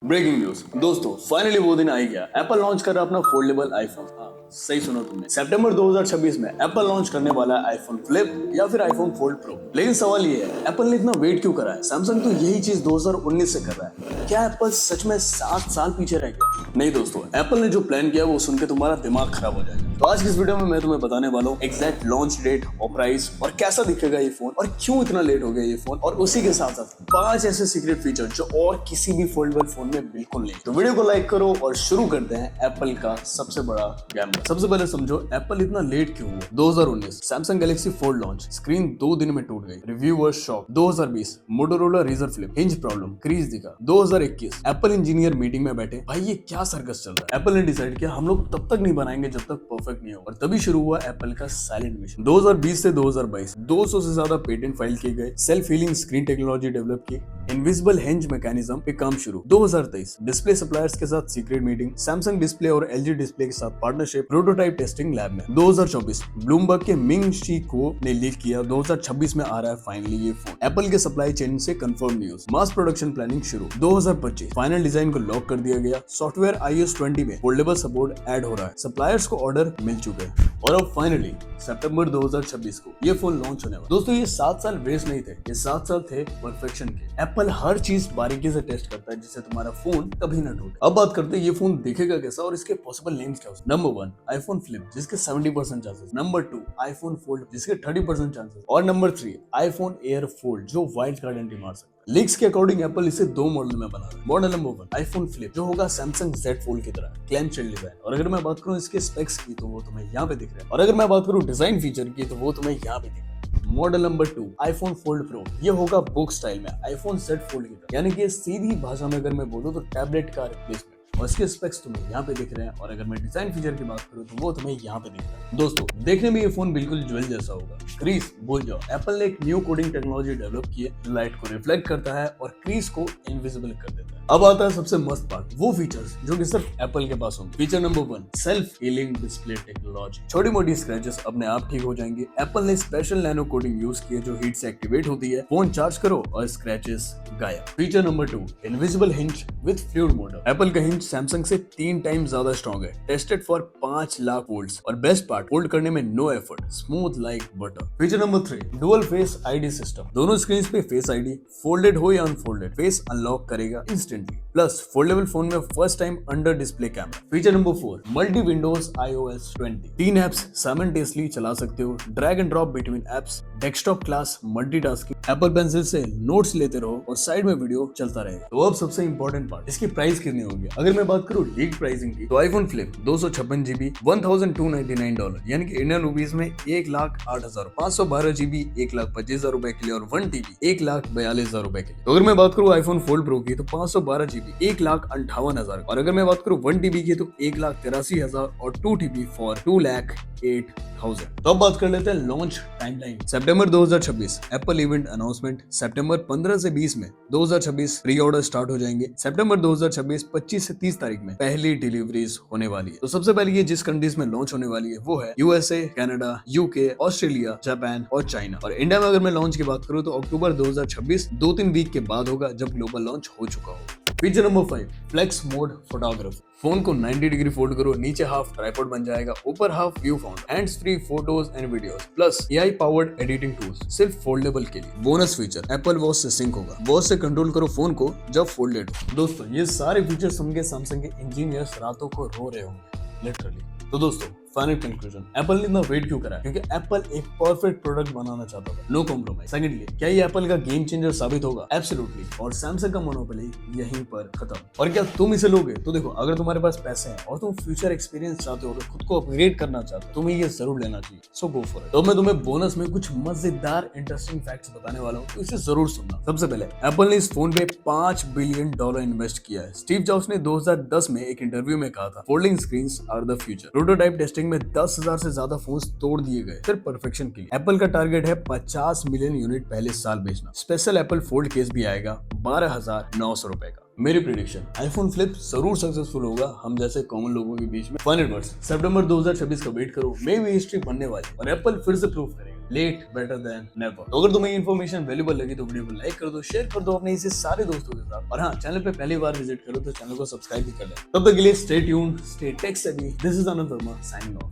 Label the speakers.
Speaker 1: Breaking news दोस्तों, finally वो दिन आ ही गया। एप्पल लॉन्च कर रहा है अपना फोल्डेबल आईफोन। हाँ, सही सुनो तुमने। सितंबर 2026 में एप्पल लॉन्च करने वाला है आईफोन फ्लिप या फिर आईफोन फोल्ड प्रो। लेकिन सवाल ये है, एप्पल ने इतना वेट क्यों करा है? सैमसंग तो यही चीज 2019 से कर रहा है। क्या एप्पल सच में 7 साल पीछे रह गया? नहीं दोस्तों, एप्पल ने जो प्लान किया वो सुन के तुम्हारा दिमाग खराब हो जाएगा। तो आज की इस वीडियो में मैं तुम्हें बताने वाला हूँ एग्जैक्ट लॉन्च डेट और प्राइस और कैसा दिखेगा ये फोन और क्यों इतना लेट हो गया ये फोन, और उसी के साथ साथ 5 ऐसे सीक्रेट फीचर जो और किसी भी फोल्डेबल फोन में बिल्कुल नहीं। तो वीडियो को लाइक करो और शुरू करते हैं एप्पल का सबसे बड़ा गैम्बल। सबसे पहले समझो एप्पल इतना लेट क्यों हुआ। 2019 Samsung Galaxy fold launch, screen 2 दिन में टूट गई, reviewers shock. 2020 Motorola Razr flip, hinge problem, crease दिखा। 2021 एप्पल इंजीनियर मीटिंग में बैठे, भाई ये क्या सर्कस चल रहा है। एप्पल ने डिसाइड किया हम लोग तब तक नहीं बनाएंगे जब तक परफेक्ट नहीं हो, और तभी शुरू हुआ एप्पल का साइलेंट मिशन। 2020 से 2022 200 से ज्यादा पेटेंट फाइल किए गए, self healing screen technology develop की, इनविजिबल हिंज मैकेनिज्म पे काम शुरू। 2023 डिस्प्ले सप्लायर्स के साथ सीक्रेट मीटिंग, सैमसंग डिस्प्ले और एलजी डिस्प्ले के साथ पार्टनरशिप, प्रोटोटाइप टेस्टिंग लैब में। 2024 ब्लूमबर्ग के मिंग शी को ने लीक किया। 2026 में आ रहा है फाइनली ये फोन। एप्पल के सप्लाई चेन से confirm news, mass production planning शुरू। 2025 फाइनल डिजाइन को लॉक कर दिया गया। सॉफ्टवेयर iOS 20 में फोल्डेबल सपोर्ट ऐड हो रहा है। सप्लायर्स को ऑर्डर मिल चुके हैं और अब फाइनली सितंबर 2026 को ये फोन लॉन्च होने वाला। दोस्तों ये 7 साल वेस्ट नहीं थे, ये 7 साल थे परफेक्शन के। एप्पल हर चीज बारीकी से टेस्ट करता है जिससे तुम्हारा फोन कभी ना टूटे। अब बात करते हैं ये फोन दिखेगा कैसा और इसके पॉसिबल नेम्स क्या हो सकते हैं। नंबर 1 आईफोन फ्लिप जिसके 70% चांसेस। नंबर 2 आईफोन फोल्ड जिसके 30% चांसेस। और नंबर 3 आईफोन एयर फोल्ड जो वाइल्ड कार्ड एंट्री मार सकता है। लीक्स के अकॉर्डिंग एप्पल इसे 2 मॉडल में बना रहा है। मॉडल नंबर 1 आईफोन फ्लिप जो होगा सैमसंग Z फोल्ड की तरह, क्लैम शेल डिजाइन। और अगर मैं बात करूं इसके स्पेक्स की तो वो तुम्हें यहाँ पे दिख रहा है, और अगर मैं बात करूं डिजाइन फीचर की तो वो तुम्हें यहाँ पे दिख रहा है। Model number 2 iPhone fold pro, ये होगा बुक स्टाइल में आईफोन Z फोल्ड की तरह, यानी कि सीधी भाषा में अगर मैं बोलूं तो टैबलेट का रिप्लेसमेंट। और इसके स्पेक्स तुम्हें यहाँ पे दिख रहे हैं, और अगर मैं डिजाइन फीचर की बात करूँ तो वो तुम्हें यहाँ पे दिख रहा है। दोस्तों देखने में ये फोन बिल्कुल ज्वेल जैसा होगा। क्रीज भूल जाओ, एप्पल ने एक न्यू कोडिंग टेक्नोलॉजी डेवलप की है जो लाइट को रिफ्लेक्ट करता है और क्रीज को इनविजिबल कर देता है। अब आता है सबसे मस्त पार्ट, वो फीचर्स जो कि सिर्फ एप्पल के पास होंगे। Feature number 1 self healing display technology, छोटी मोटी स्क्रैचेस अपने आप ठीक हो जाएंगे। एप्पल ने स्पेशल नैनो कोटिंग यूज की है जो हीट से एक्टिवेट होती है, फोन चार्ज करो और स्क्रैचेस गायब। Feature number 2 invisible hinge with fluid motor, Apple का हिंज सैमसंग से 3 टाइम ज्यादा स्ट्रॉन्ग है, टेस्टेड फॉर 5 लाख वोल्ट्स, और बेस्ट पार्ट होल्ड करने में no effort, smooth like butter. Feature number 3 dual face ID system, दोनों स्क्रीन पे फेस आईडी, फोल्डेड हो या अनफोल्डेड, फेस अनलॉक करेगा इंस्टेंटली। प्लस फोल्डेबल फोन में first time under display camera. Feature number 4 multi Windows iOS 20, 3 apps simultaneously चला सकते हो, drag and drop between apps, desktop class multitasking, Apple pencil से notes लेते रहो और साइड में वीडियो चलता रहेगा। तो अब सबसे इंपॉर्टेंट पार्ट, इसकी प्राइस कितनी होगी। अगर मैं बात करूं लीक प्राइसिंग की तो आईफोन फ्लिप 256 GB $1299, यानी कि इंडियन रुपीज में 1,08,000, 512 GB 1,25,000 रुपए के लिए, और 1 TB 1,42,000 रुपए के लिए। तो अगर मैं बात करूं आईफोन फोल्ड प्रो की तो 512 GB 1,58,000, और अगर मैं बात करूं 1 TB की तो 1,83,000, और 2 TB फॉर 2,08,000। तो अब बात कर लेते हैं लॉन्च टाइमलाइन। सितंबर 2026 एप्पल इवेंट अनाउंसमेंट, सितंबर 15 से 20 में 2026 प्री ऑर्डर स्टार्ट हो जाएंगे। सितंबर 2026 25 से 30 तारीख में पहली डिलीवरीज होने वाली है। तो सबसे पहले ये जिस कंट्रीज में लॉन्च होने वाली है वो है USA, Canada, UK, Australia, Japan और चाइना। और इंडिया में अगर मैं लॉन्च की बात करूं तो अक्टूबर 2026 2-3 वीक के बाद होगा जब ग्लोबल लॉन्च हो चुका हो। Feature number 5 flex mode photography, phone को 90 डिग्री फोल्ड करो, नीचे हाफ ट्राइपॉड बन जाएगा, ऊपर half view found, hands free photos and videos, plus AI powered editing tools सिर्फ फोल्डेबल के लिए। बोनस फीचर एप्पल वॉच से सिंक होगा, वॉच से कंट्रोल करो फोन को जब फोल्डेड हो। दोस्तों ये सारे फीचर सुन के सैमसंग के इंजीनियर्स रातों को रो रहे होंगे लिटरली। तो दोस्तों फाइनल कंक्लूजन, एप्पल ने इतना वेट क्यों करा? क्योंकि एप्पल एक परफेक्ट प्रोडक्ट बनाना चाहता था, नो कॉम्प्रोमाइज। सेकंडली, क्या ये एप्पल का गेम चेंजर साबित होगा? एब्सोल्युटली। और सैमसंग का मोनोपोली यहीं पर खत्म। और क्या तुम इसे लोगे? तो देखो, अगर तुम्हारे पास पैसे हैं और तुम फ्यूचर एक्सपीरियंस चाहते हो, खुद को अपग्रेड करना चाहते हो, तुम्हें ये जरूर लेना चाहिए। सो गो फॉर इट। तो मैं तुम्हें बोनस में कुछ मजेदार इंटरेस्टिंग फैक्ट्स बताने वाला हूँ, तो इसे जरूर सुनना। सबसे पहले एप्पल ने इस फोन पे $5 बिलियन इन्वेस्ट किया है। स्टीव जॉब्स ने 2010 में एक इंटरव्यू में कहा था folding screens are the future. Prototype testing में 10,000 से ज्यादा फोन्स तोड़ दिए गए सिर्फ परफेक्शन के लिए। एप्पल का टारगेट है 50 मिलियन यूनिट पहले साल बेचना। स्पेशल एप्पल फोल्ड केस भी आएगा 12,900 रुपए का। मेरी प्रेडिक्शन, आईफोन फ्लिप जरूर सक्सेसफुल होगा हम जैसे कॉमन लोगों के बीच में। फाइनल वर्ड्स, सितंबर 2026 का वेट करो, मे भी हिस्ट्री बनने वाली और एप्पल फिर से प्रूव करेगा लेट बेटर देन नेवर। तो अगर तुम्हें इन्फॉर्मेशन वैल्यूबल लगी तो वीडियो को लाइक कर दो, शेयर कर दो अपने इसे सारे दोस्तों के साथ, और हाँ, चैनल पे पहली बार विजिट करो तो चैनल को सब्सक्राइब भी कर ले। तब तक के लिए stay tuned, stay tech savvy. This is Anand Verma signing off.